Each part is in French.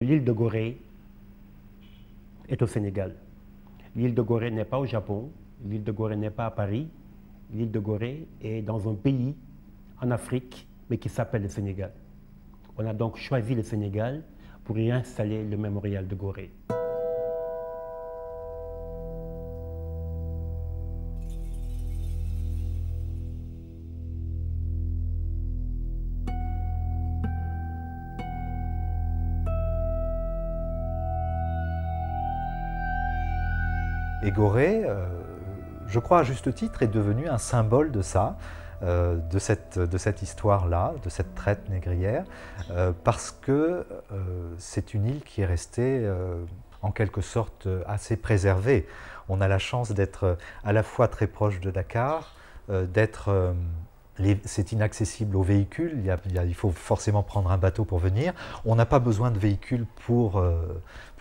L'île de Gorée est au Sénégal. L'île de Gorée n'est pas au Japon, l'île de Gorée n'est pas à Paris, l'île de Gorée est dans un pays en Afrique, mais qui s'appelle le Sénégal. On a donc choisi le Sénégal pour y installer le mémorial de Gorée. Et Gorée, je crois à juste titre, est devenu un symbole de ça, de cette histoire-là, de cette traite négrière, parce que c'est une île qui est restée en quelque sorte assez préservée. On a la chance d'être à la fois très proche de Dakar, c'est inaccessible aux véhicules, il faut forcément prendre un bateau pour venir. On n'a pas besoin de véhicules pour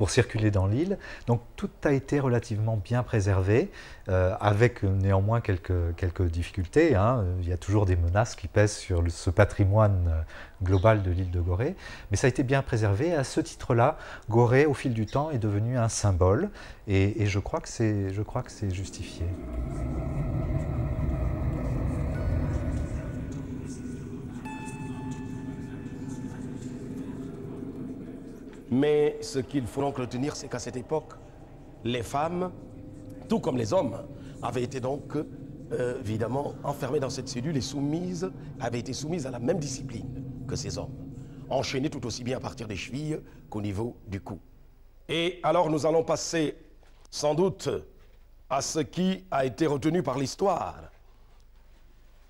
circuler dans l'île. Donc tout a été relativement bien préservé, avec néanmoins quelques difficultés, hein. Il y a toujours des menaces qui pèsent sur ce patrimoine global de l'île de Gorée. Mais ça a été bien préservé. À ce titre-là, Gorée, au fil du temps, est devenu un symbole. Et je crois que c'est justifié. Mais ce qu'il faut donc retenir, c'est qu'à cette époque, les femmes, tout comme les hommes, avaient été donc évidemment enfermées dans cette cellule et avaient été soumises à la même discipline que ces hommes, enchaînées tout aussi bien à partir des chevilles qu'au niveau du cou. Et alors nous allons passer sans doute à ce qui a été retenu par l'histoire.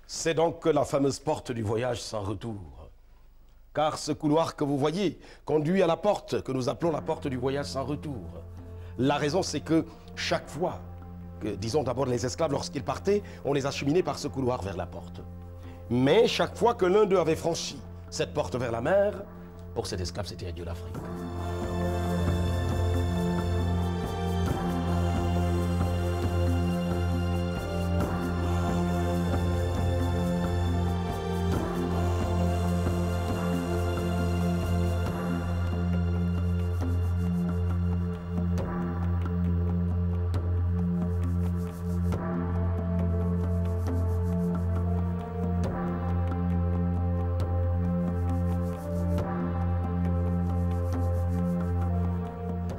C'est donc la fameuse porte du voyage sans retour. Car ce couloir que vous voyez conduit à la porte que nous appelons la porte du voyage sans retour. La raison, c'est que chaque fois que, disons d'abord les esclaves, lorsqu'ils partaient, on les acheminait par ce couloir vers la porte. Mais chaque fois que l'un d'eux avait franchi cette porte vers la mer, pour cet esclave, c'était adieu l'Afrique.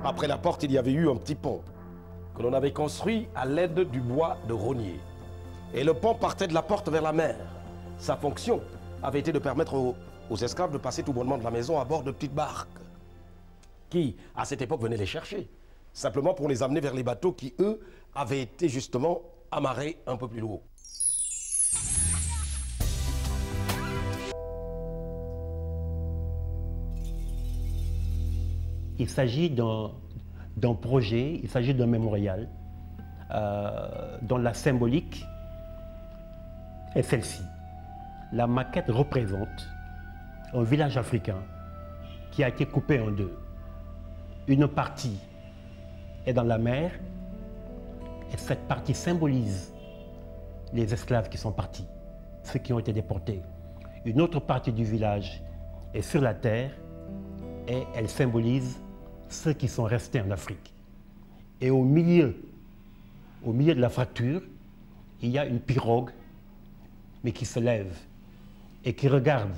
Après la porte, il y avait eu un petit pont que l'on avait construit à l'aide du bois de rognier. Et le pont partait de la porte vers la mer. Sa fonction avait été de permettre aux esclaves de passer tout bonnement de la maison à bord de petites barques qui, à cette époque, venaient les chercher, simplement pour les amener vers les bateaux qui, eux, avaient été justement amarrés un peu plus haut. Il s'agit d'un projet, il s'agit d'un mémorial dont la symbolique est celle-ci. La maquette représente un village africain qui a été coupé en deux. Une partie est dans la mer et cette partie symbolise les esclaves qui sont partis, ceux qui ont été déportés. Une autre partie du village est sur la terre et elle symbolise ceux qui sont restés en Afrique. Et au milieu de la fracture, il y a une pirogue, mais qui se lève et qui regarde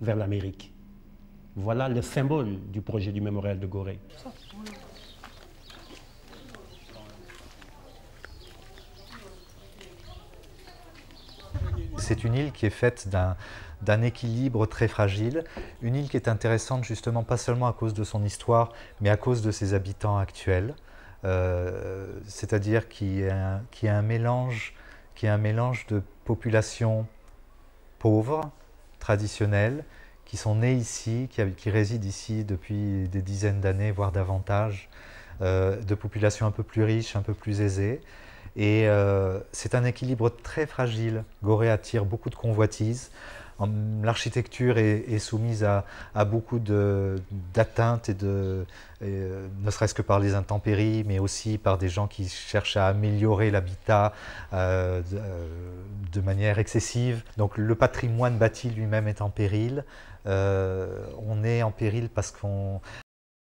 vers l'Amérique. Voilà le symbole du projet du mémorial de Gorée. C'est une île qui est faite d'un équilibre très fragile, une île qui est intéressante justement pas seulement à cause de son histoire, mais à cause de ses habitants actuels, c'est-à-dire qu'il y a un mélange de populations pauvres, traditionnelles, qui sont nées ici, qui résident ici depuis des dizaines d'années, voire davantage, de populations un peu plus riches, un peu plus aisées. Et c'est un équilibre très fragile. Gorée attire beaucoup de convoitises. L'architecture est soumise à beaucoup d'atteintes, ne serait-ce que par les intempéries, mais aussi par des gens qui cherchent à améliorer l'habitat de manière excessive. Donc le patrimoine bâti lui-même est en péril. On est en péril parce